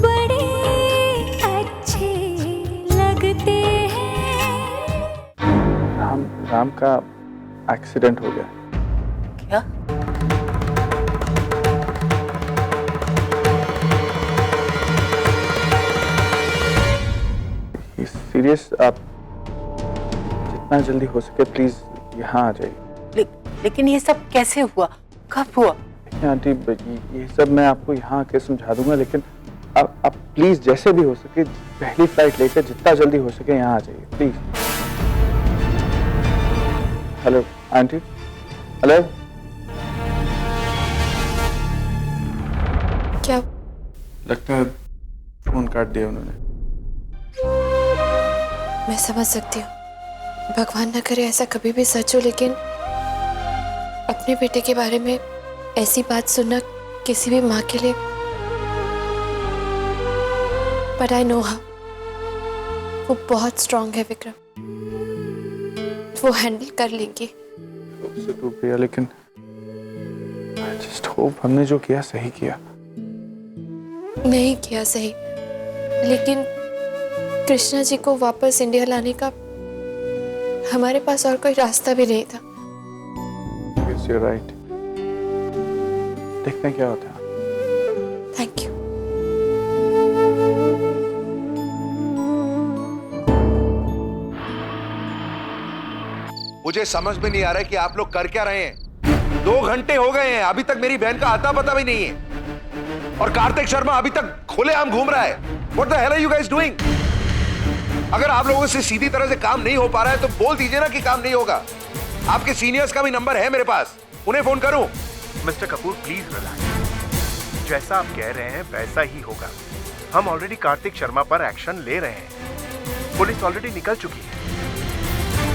बड़े अच्छे लगते हैं। राम का एक्सीडेंट हो गया। क्या? सीरियस, आप जितना जल्दी हो सके प्लीज यहाँ आ जाइए। लेकिन ये सब कैसे हुआ, कब हुआ? आंटी, ये सब मैं आपको यहाँ आके समझा दूंगा, लेकिन आप प्लीज जैसे भी हो सके पहली फ्लाइट लेकर जितना जल्दी हो सके यहाँ आ जाइए प्लीज। Hello aunty, hello. क्या? लगता है फोन काट दिया उन्होंने। मैं समझ सकती हूँ, भगवान न करे ऐसा कभी भी सच हो, लेकिन अपने बेटे के बारे में ऐसी बात सुनना किसी भी माँ के लिए, बट आई नो हर, वो बहुत स्ट्रांग है विक्रम, वो हैंडल कर लेंगी। उससे टूट गया, लेकिन आई जस्ट होप हमने जो किया सही किया। नहीं किया सही, लेकिन कृष्णा जी को वापस इंडिया लाने का हमारे पास और कोई रास्ता भी नहीं था। Yes, you're right. देखते हैं क्या होता है। Thank you. मुझे समझ में नहीं आ रहा है कि आप लोग कर क्या रहे हैं। 2 घंटे हो गए हैं, अभी तक मेरी बहन का आता पता भी नहीं है, और कार्तिक शर्मा अभी तक खुलेआम घूम रहा है। What the hell are you guys doing? अगर आप लोगों से सीधी तरह से काम नहीं हो पा रहा है तो बोल दीजिए ना कि काम नहीं होगा। आपके सीनियर्स का भी नंबर है मेरे पास, उन्हें फोन करूं? मिस्टर कपूर प्लीज रिलैक्स, जैसा आप कह रहे हैं वैसा ही होगा। हम ऑलरेडी कार्तिक शर्मा पर एक्शन ले रहे हैं, पुलिस ऑलरेडी निकल चुकी है।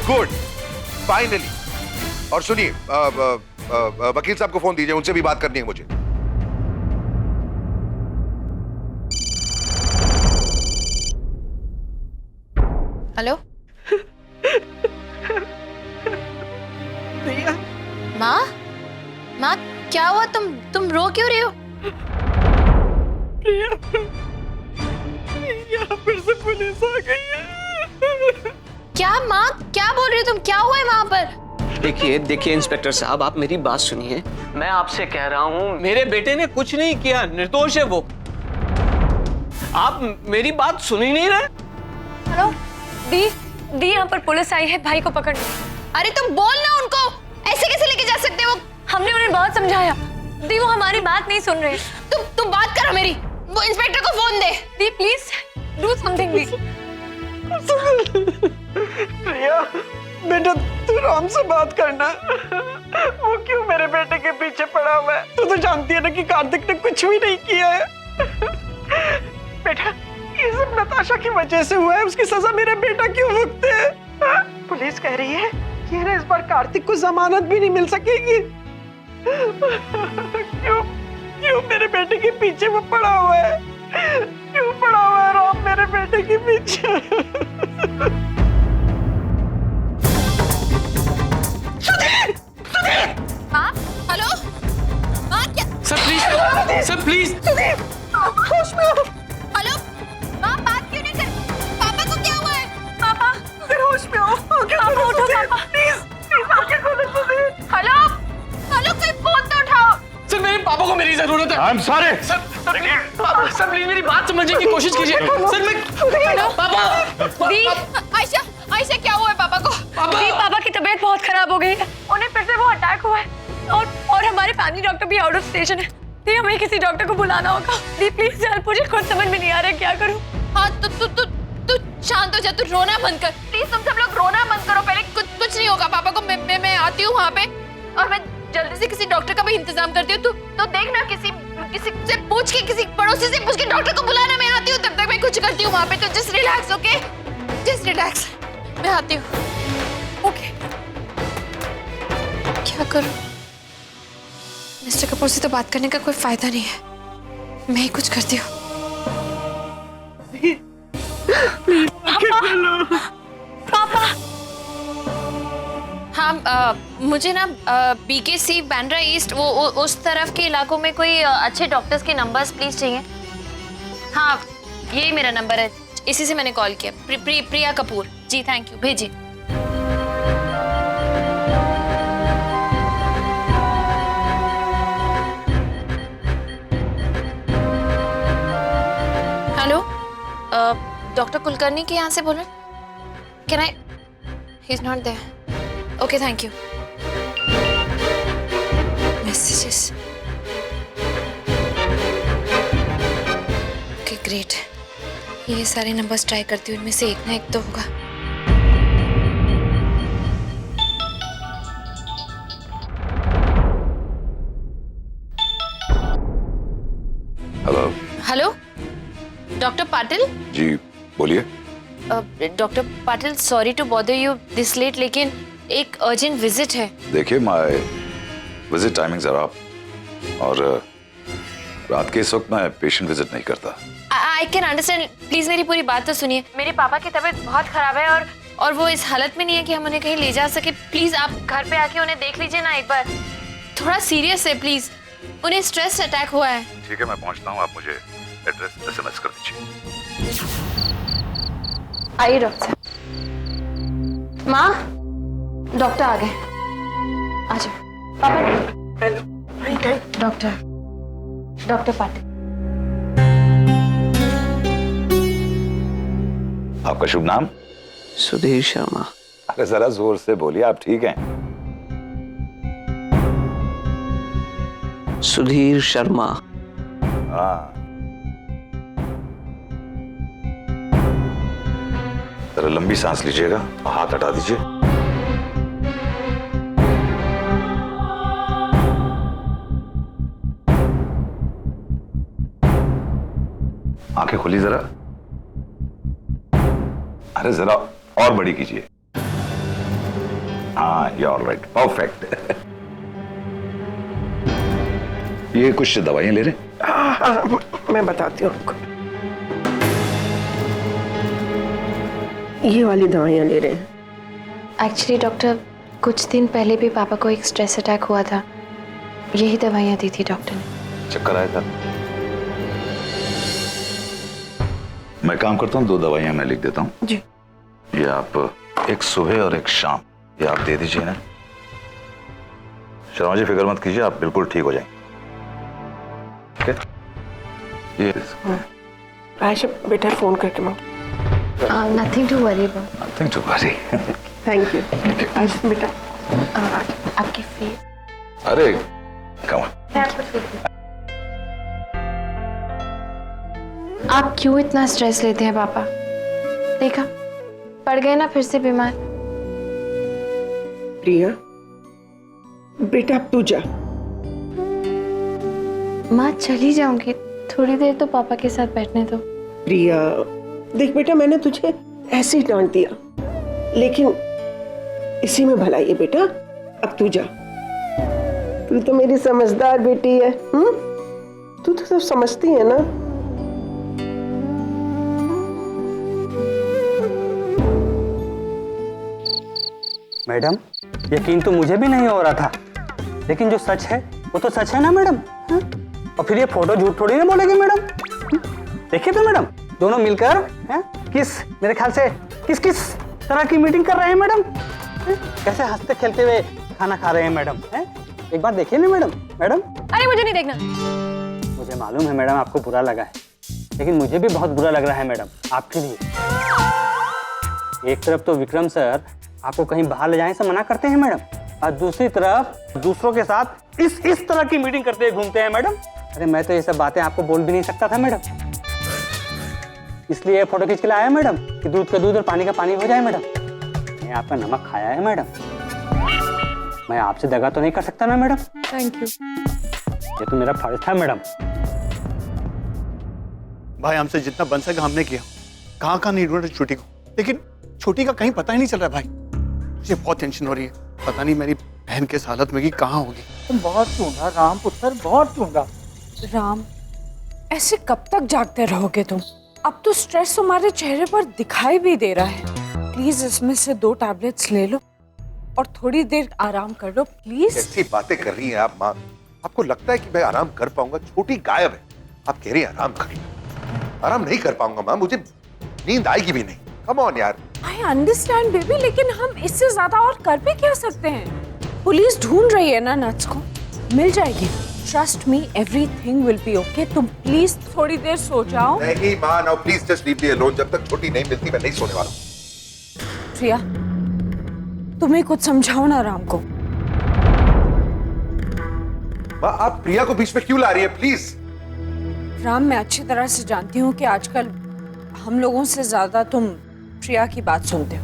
Good, finally. और सुनिए, वकील साहब को फोन दीजिए, उनसे भी बात करनी है मुझे। हेलो माँ, माँ क्या हुआ? तुम रो क्यों रही हो? यहाँ फिर से पुलिस आ गई है। क्या माँ, क्या बोल रही हो तुम? क्या हुआ है वहाँ पर? देखिए इंस्पेक्टर साहब, आप मेरी बात सुनिए। मैं आपसे कह रहा हूँ, मेरे बेटे ने कुछ नहीं किया, निर्दोष है वो। आप मेरी बात सुन ही नहीं रहे। हेलो दी यहाँ पर पुलिस आई है, भाई को पकड़ने। अरे तुम बोल ना उनको, ऐसे कैसे लेके जा सकते हो? हमने उन्हें बहुत समझाया दी, वो हमारी बात नहीं सुन रहे। तुम बात करो मेरी, वो इंस्पेक्टर को फोन दे। दी प्लीज डू समथिंग दी। प्रिया बेटा, तू राम से बात करना। वो क्यों मेरे बेटे के पीछे पड़ा हुआ है? तू तो जानती है ना कि कार्तिक ने कुछ भी नहीं किया है। बेटा, ये सब नताशा की वजह से हुआ है, उसकी सजा मेरा बेटा क्यों भुगते है? पुलिस कह रही है कि ना इस बार कार्तिक को जमानत भी नहीं मिल सकेगी। क्यों मेरे बेटे के पीछे वो पड़ा हुआ है? क्यों पड़ा हुआ है राम मेरे बेटे के पीछे? हाँ हेलो हाँ, क्या? सर प्लीज होश में हो? हेलो माँ, बात क्यों नहीं कर? पापा को क्या हुआ है? पापा फिर होश में हो? पापा उठो पापा। प्लीज आंखें खोलो तुझे। हेलो हेलो, कोई फोन तो उठाओ। सर, मेरे पापा को मेरी जरूरत है। I am sorry. Sir please मेरी बात समझने की कोशिश कीजिए। सर मैं पापा। दी आयशा क्या हुआ है पापा को? दी पापा की तबीयत बहुत खराब हो गई है, उन्हें फिर से वो अटैक हुआ है, और हमारे फैमिली डॉक्टर भी आउट ऑफ स्टेशन है। दी हमें किसी डॉक्टर को बुलाना होगा। दी प्लीज हेल्प, मुझे खुद समझ में नहीं आ रहा क्या करूं। हाँ तू शांत हो जा, तू रोना बंद कर प्लीज। तुम सब लोग रोना बंद करो पहले। कुछ नहीं होगा पापा को। मैं आती हूँ वहाँ पे, और मैं जल्दी से किसी डॉक्टर का भी इंतजाम करती हूँ। तो देखना किसी से पूछ के, किसी पड़ोसी से पूछ के डॉक्टर को बुलाना। मैं आती हूँ, तब तक मैं कुछ करती हूँ वहाँ पे। तो just relax, okay? Just relax, मैं आती हूँ। ओके क्या करूँ? मिस्टर कपूर से तो बात करने का कोई फायदा नहीं है, मैं ही कुछ करती हूँ। पापा हाँ, मुझे ना BKC बांद्रा ईस्ट वो उस तरफ के इलाकों में कोई अच्छे डॉक्टर्स के नंबर्स प्लीज चाहिए। हाँ, यही मेरा नंबर है, इसी से मैंने कॉल किया। प्रिया कपूर जी, थैंक यू, भेजिए। हेलो, डॉक्टर कुलकर्णी के यहाँ से बोल रहे हैं? Can I? He is not there. Okay, thank you. Messages. Okay, great. ये सारे नंबर्स ट्राई करती हूँ, इनमें से एक ना एक तो होगा। हेलो। Hello, doctor Patil? जी बोलिए। Doctor Patil, sorry to bother you this late, लेकिन एक अर्जेंट विजिट है। देखिए, my visit timings are up और रात के इस वक्त मैं पेशेंट विजिट नहीं करता। आई कैन अंडरस्टैंड, प्लीज मेरी पूरी बात तो सुनिए। मेरे पापा की तबीयत बहुत खराब है और वो इस हालत में नहीं है कि हम उन्हें कहीं ले जा सके। प्लीज आप घर पे आके उन्हें देख लीजिए ना एक बार। थोड़ा सीरियस है, प्लीज। उन्हें स्ट्रेस अटैक हुआ है। ठीक है, मैं पहुंचता हूँ, आप मुझे एड्रेस SMS कर दीजिए। आइए डॉक्टर। माँ, डॉक्टर आ गए। आ जाओ पापा। हेलो। डॉक्टर पाटिल। आपका शुभ नाम? सुधीर शर्मा। अरे जरा जोर से बोलिए, आप ठीक हैं? सुधीर शर्मा। हाँ, जरा लंबी सांस लीजिएगा, हाथ हटा दीजिए। आंखें खुली जरा। अरे जरा और बड़ी कीजिए। हाँ, ये ऑलराइट, परफेक्ट। ये कुछ दवाइयां ले रहे हैं? हाँ, मैं बताती हूँ आपको। ये वाली दवाइयाँ ले रहे हैं। एक्चुअली डॉक्टर, कुछ दिन पहले भी पापा को एक स्ट्रेस अटैक हुआ था, यही दवाइयाँ दी थी डॉक्टर ने। चक्कर आया था? मैं काम करता हूँ, 2 दवाइयां मैं लिख देता हूँ। जी। ये आप एक सुबह और एक शाम, ये आप दे दीजिए ना। शर्मा जी, फिक्र मत कीजिए, आप बिल्कुल ठीक हो जाएंगे। ठीक है? ये आयशा बेटा, फोन करके मांग। Nothing to worry about. Nothing to worry. Thank you Ayesha बेटा। आपकी फीस। अरे कम। आप क्यों इतना स्ट्रेस लेते हैं पापा? देखा, पड़ गए ना फिर से बीमार। प्रिया बेटा, अब तू जा। माँ, चली जाऊंगी, थोड़ी देर तो पापा के साथ बैठने दो। प्रिया देख बेटा, मैंने तुझे ऐसे ही डांट दिया, लेकिन इसी में भलाई है बेटा। अब तू जा। तू तो मेरी समझदार बेटी है। तू तो सब समझती है ना। मैडम, यकीन तो मुझे भी नहीं हो रहा था, लेकिन जो सच है वो तो सच है ना मैडम। और फिर ये फोटो झूठ थोड़ी ना बोलेगी मैडम। देखिए तो मैडम, दोनों मिलकर मेरे ख्याल से किस तरह की मीटिंग कर रहे हैं मैडम। कैसे हंसते खेलते हुए खाना खा रहे हैं मैडम। एक बार देखिए ना मैडम। अरे मुझे नहीं देखना। मुझे मालूम है मैडम, आपको बुरा लगा है, लेकिन मुझे भी बहुत बुरा लग रहा है मैडम आपके लिए। एक तरफ तो विक्रम सर आपको कहीं बाहर ले जाने से मना करते हैं मैडम, और दूसरी तरफ दूसरों के साथ इस तरह की मीटिंग करते हुए घूमते हैं मैडम। अरे मैं तो ये सब बातें आपको बोल भी नहीं सकता था मैडम, इसलिए फोटो खींच के लाया मैडम कि दूध का दूध और पानी का पानी हो जाए मैडम। मैंने आपका नमक खाया है मैडम, मैं आपसे दगा तो नहीं कर सकता ना मैडम। Thank you. ये तो मेरा फर्ज था मैडम। भाई, हमसे जितना बन सका हमने किया। कहाँ नहीं ढूंढ रहे छोटी को, लेकिन छोटी का कहीं पता ही नहीं चल रहा भाई। मुझे बहुत टेंशन हो रही है, पता नहीं मेरी बहन किस हालत में की, कहाँ होगी। तुम बहुत ढूंढा राम पुत्र, बहुत ढूंढा। राम, ऐसे कब तक जागते रहोगे तुम? अब तो स्ट्रेस तुम्हारे चेहरे पर दिखाई भी दे रहा है। प्लीज इसमें से 2 टैबलेट्स ले लो और थोड़ी देर आराम कर लो प्लीज। कैसी बातें कर रही हैं आप माँ? आपको लगता है कि मैं आराम कर पाऊंगा? छोटी गायब है, आप कह रही हैं आराम कर लो। आराम नहीं कर पाऊंगा माँ, मुझे नींद आएगी भी नहीं। कम ऑन यार। आई अंडरस्टैंड बेबी, लेकिन हम इससे ज्यादा और कर भी क्या सकते हैं? पुलिस ढूंढ रही है ना नट्स को, मिल जाएगी। Trust me, everything will be okay. तुम प्लीज थोड़ी देर सो जाओ। नहीं माँ, now please just leave me alone. जब तक छोटी नहीं मिलती मैं नहीं सोने वाला। प्रिया, तुम्हें कुछ समझाओ ना राम को। माँ आप प्रिया को बीच में क्यों ला रही है? प्लीज। राम, मैं अच्छी तरह से जानती हूँ कि आजकल हम लोगों से ज्यादा तुम प्रिया की बात सुनते हो।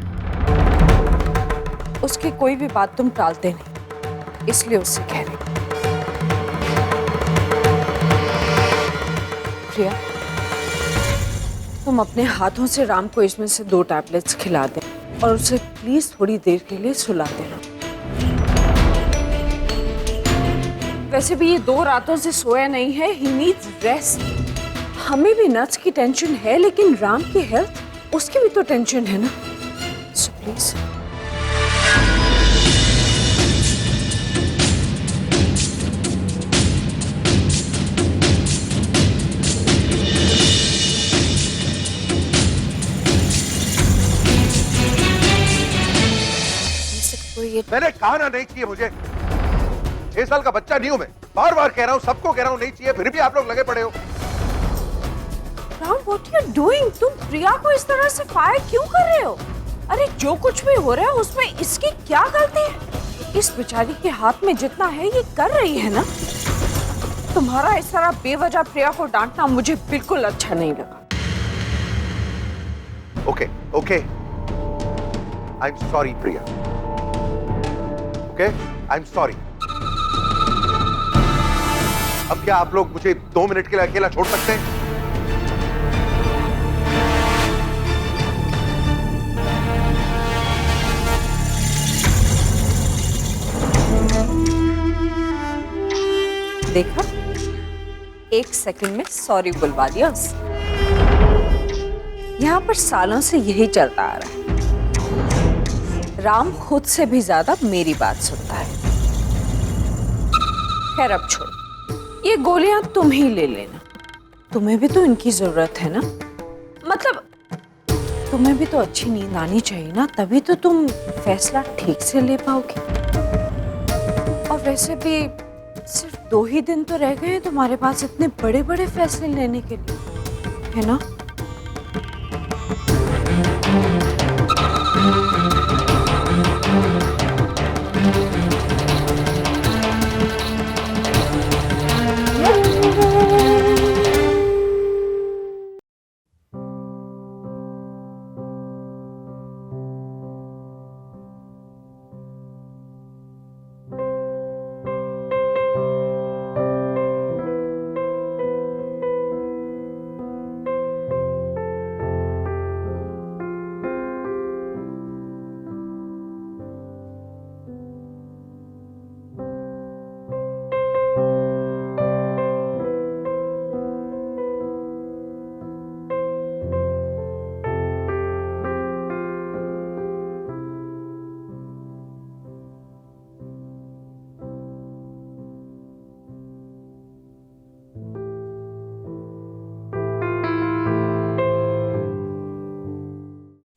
उसकी कोई भी बात तुम टालते नहीं, इसलिए उससे कह रही। प्रिया, तुम अपने हाथों से राम को इसमें से 2 टैबलेट्स खिला दे और उसे प्लीज थोड़ी देर के लिए सुला देना। वैसे भी ये 2 रातों से सोया नहीं है, ही नीड्स रेस्ट। हमें भी नट्स की टेंशन है, लेकिन राम की हेल्थ, उसकी भी तो टेंशन है ना। So please. मैंने कहा ना नहीं चाहिए मुझे। 6 साल का बच्चा नहीं हूं मैं। बार बार कह रहा हूं, सबको कह रहा हूं नहीं चाहिए, फिर भी आप लोग लगे पड़े हो। Ram, what you doing? तुम प्रिया को इस तरह से फायर क्यों कर रहे हो? अरे जो कुछ भी हो रहा है उसमें इसकी क्या गलती है? इस बेचारी के हाथ में जितना है ये कर रही है ना। तुम्हारा इस तरह बेवजह प्रिया को डांटना मुझे बिल्कुल अच्छा नहीं लगा। Okay okay, I am sorry Priya. Okay, I am sorry. अब क्या आप लोग मुझे 2 मिनट के लिए अकेला छोड़ सकते हैं? देखा, 1 सेकंड में सॉरी बुलवा दिया उसे। यहाँ पर सालों से यही चलता आ रहा है। राम खुद से भी ज्यादा मेरी बात सुनता है। खैर अब छोड़ो, ये गोलियां तुम ही ले लेना। तुम्हें भी तो इनकी जरूरत है ना। मतलब तुम्हें भी तो अच्छी नींद आनी चाहिए ना, तभी तो तुम फैसला ठीक से ले पाओगे। और वैसे भी सिर्फ 2 ही दिन तो रह गए हैं तुम्हारे पास इतने बड़े बड़े फैसले लेने के लिए, है ना?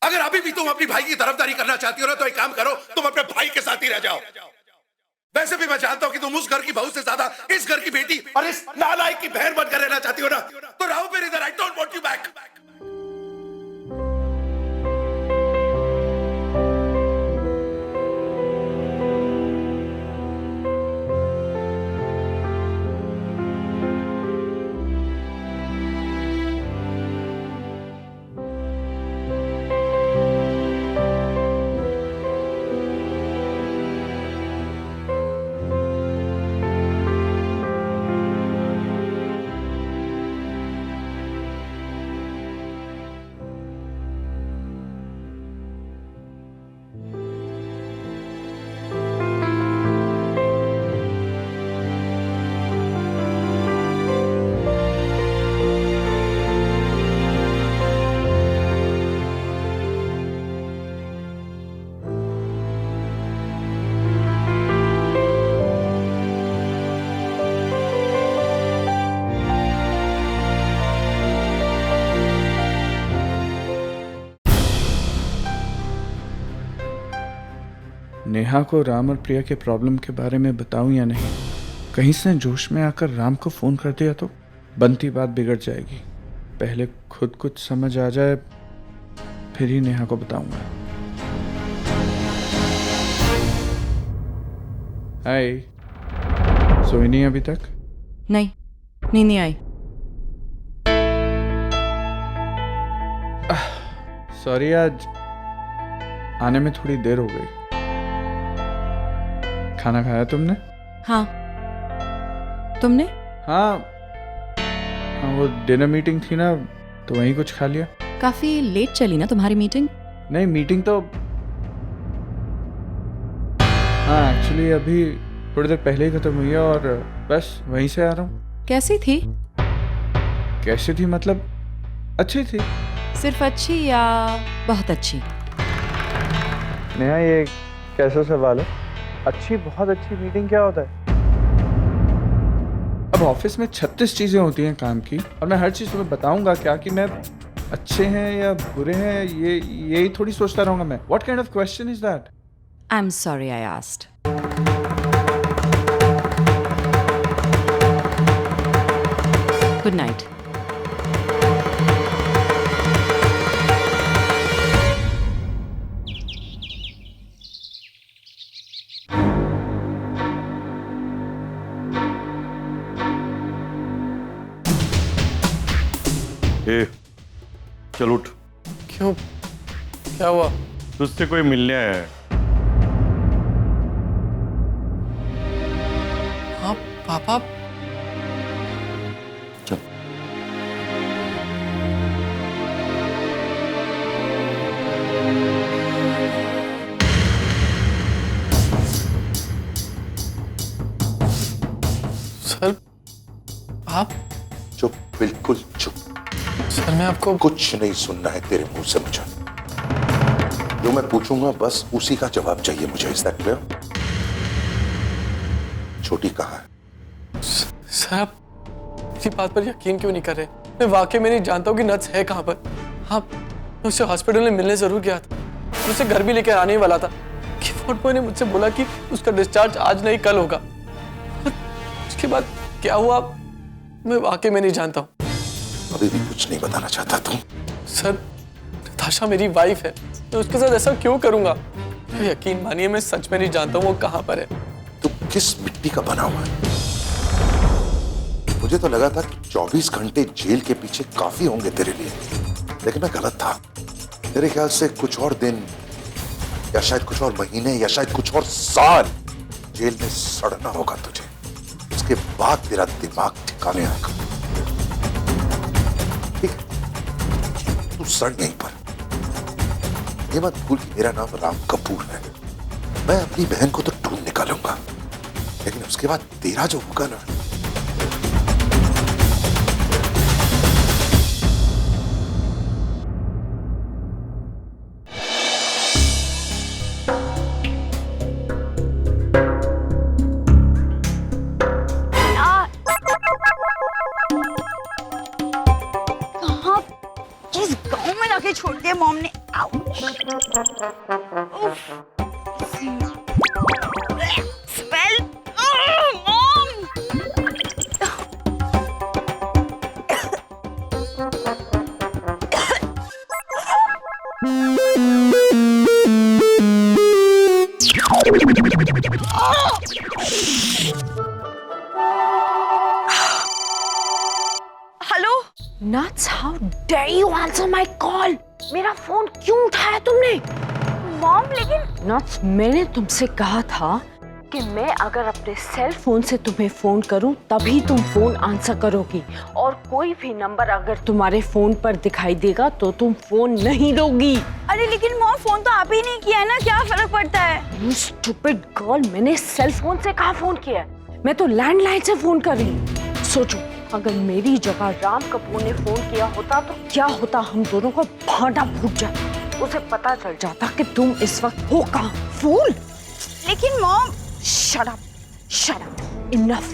अगर अभी भी तुम अपनी भाई की तरफदारी करना चाहती हो ना, तो एक काम करो, तुम अपने भाई के साथ ही रह जाओ। वैसे भी मैं जानता हूं कि तुम उस घर की बहू से ज्यादा इस घर की बेटी और इस नालायक की बहन बनकर रहना चाहती हो ना, तो रहो मेरे इधर। I don't want you back. Neha को राम और प्रिया के प्रॉब्लम के बारे में बताऊं या नहीं। कहीं से जोश में आकर राम को फोन कर दिया तो बनती बात बिगड़ जाएगी। पहले खुद कुछ समझ आ जाए फिर ही नेहा को बताऊंगा। हाय, सोई नहीं अभी तक? नहीं, नींद नहीं आई। सॉरी, आज आने में थोड़ी देर हो गई। खाना खाया तुमने? हाँ, तुमने? हाँ, वो डिनर मीटिंग थी ना तो वहीं कुछ खा लिया। काफी लेट चली ना तुम्हारी मीटिंग? नहीं, मीटिंग तो हाँ एक्चुअली अभी थोड़ी देर पहले ही खत्म हुई है और बस वहीं से आ रहा हूँ। कैसी थी? कैसी थी मतलब अच्छी थी। सिर्फ अच्छी या बहुत अच्छी? नेहा, ये कैसा सवाल है? अच्छी बहुत अच्छी मीटिंग क्या होता है? अब ऑफिस में 36 चीजें होती हैं काम की और मैं हर चीज तुम्हें बताऊंगा क्या कि मैं अच्छे हैं या बुरे हैं, यही थोड़ी सोचता रहूंगा मैं। What kind of question is that? I'm sorry I asked. Good night. चल उठ। क्यों, क्या हुआ? तुझसे कोई मिलने आया है। हाँ पापा। चल। सर आप? चुप, बिल्कुल चुप। सर मैं आपको कुछ नहीं सुनना है तेरे मुंह से मुझे। जो मैं पूछूंगा बस उसी का जवाब चाहिए मुझे। Is that clear? छोटी कहाँ है? सर आप मेरी बात पर यकीन क्यों नहीं कर रहे? मैं वाकई में नहीं जानता हूँ कि नट्स है कहाँ पर। हाँ, मैं उससे हॉस्पिटल में मिलने जरूर गया था। मैं उसे घर भी लेकर आने ही वाला था कि वार्ड बॉय ने मुझसे बोला कि उसका डिस्चार्ज आज नहीं कल होगा। उसके बाद क्या हुआ मैं वाकई में नहीं जानता हूँ। अभी भी कुछ नहीं बताना चाहता तुम? सर नताशा मेरी वाइफ है, मैं उसके साथ ऐसा क्यों करूंगा? यकीन मानिए मैं सच में नहीं जानता हूँ वो कहाँ पर है। तू किस मिट्टी का बना हुआ है? मुझे तो लगा था कि 24 घंटे जेल के पीछे काफी होंगे तेरे लिए, लेकिन मैं गलत था। मेरे ख्याल से कुछ और दिन या शायद कुछ और महीने या शायद कुछ और साल जेल में सड़ना होगा तुझे। उसके बाद तेरा दिमाग ठिकाने आएगा। ठीक, तू सड़ यहीं पर। ये मत भूल कि मेरा नाम राम कपूर है। मैं अपनी बहन को तो ढूंढ निकालूंगा, लेकिन उसके बाद तेरा जो होगा ना, किस गांव में लाके छोड़ दिया मॉम ने। Smell mom. Hello Nuts, how dare you answer my call? मेरा फोन क्यों उठाया तुमने? मॉम लेकिन Nuts, मैंने तुमसे कहा था कि मैं अगर अपने सेल फोन से तुम्हें फोन करूं तभी तुम फोन आंसर करोगी और कोई भी नंबर अगर तुम्हारे फोन पर दिखाई देगा तो तुम फोन नहीं लोगी। अरे लेकिन मॉम फोन तो आप ही नहीं किया है ना, क्या फर्क पड़ता है? You stupid girl, मैंने सेल फोन से कहाँ फोन किया है? मैं तो लैंडलाइन से फोन कर रही हूँ। सोचो अगर मेरी जगह राम कपूर ने फोन किया होता तो क्या होता? हम दोनों को भांटा फूट जाता, उसे पता चल जाता कि तुम इस वक्त हो कहाँ। फूल। लेकिन मॉम शट अप, इनफ।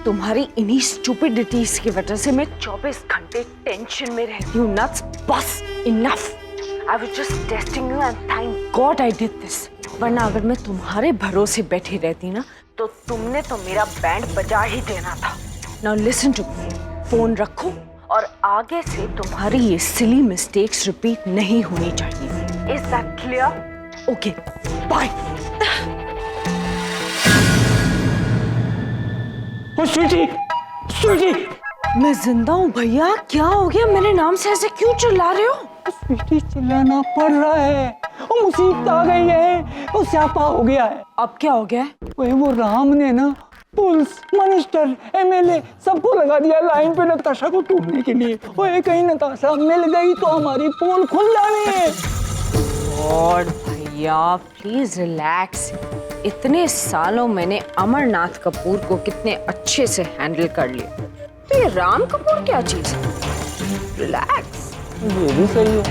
तुम्हारी इन्हीं स्टूपिडिटीज की वजह से मैं 24 घंटे टेंशन में रहती हूँ। नट्स, बस enough. I was just testing you and thank God I did this. वरना अगर मैं तुम्हारे भरोसे बैठी रहती ना तो तुमने तो मेरा बैंड बजा ही देना था। Now listen to me, phone रखो और आगे से तुम्हारी ये सिली मिस्टेक्स रिपीट नहीं होनी चाहिए। Is that clear? Okay, bye. Sweetie, sweetie, मैं जिंदा हूँ भैया। क्या हो गया? मेरे नाम से ऐसे क्यों चिल्ला रहे हो? स्वीटी, चिल्लाना पड़ रहा है। वो मुसीबत आ गई है, वो स्यापा हो गया है। अब क्या हो गया? वो राम ने ना पुलिस, मिनिस्टर, एमएलए सबको लगा दिया लाइन पे नताशा को ढूंढने के लिए। वो कहीं नताशा मिल गई तो हमारी पोल खुल जानी है। और भैया प्लीज रिलैक्स। इतने सालों मैंने अमरनाथ कपूर को कितने अच्छे से हैंडल कर लिया, तो ये राम कपूर क्या चीज है? रिलैक्स। ये भी सही है।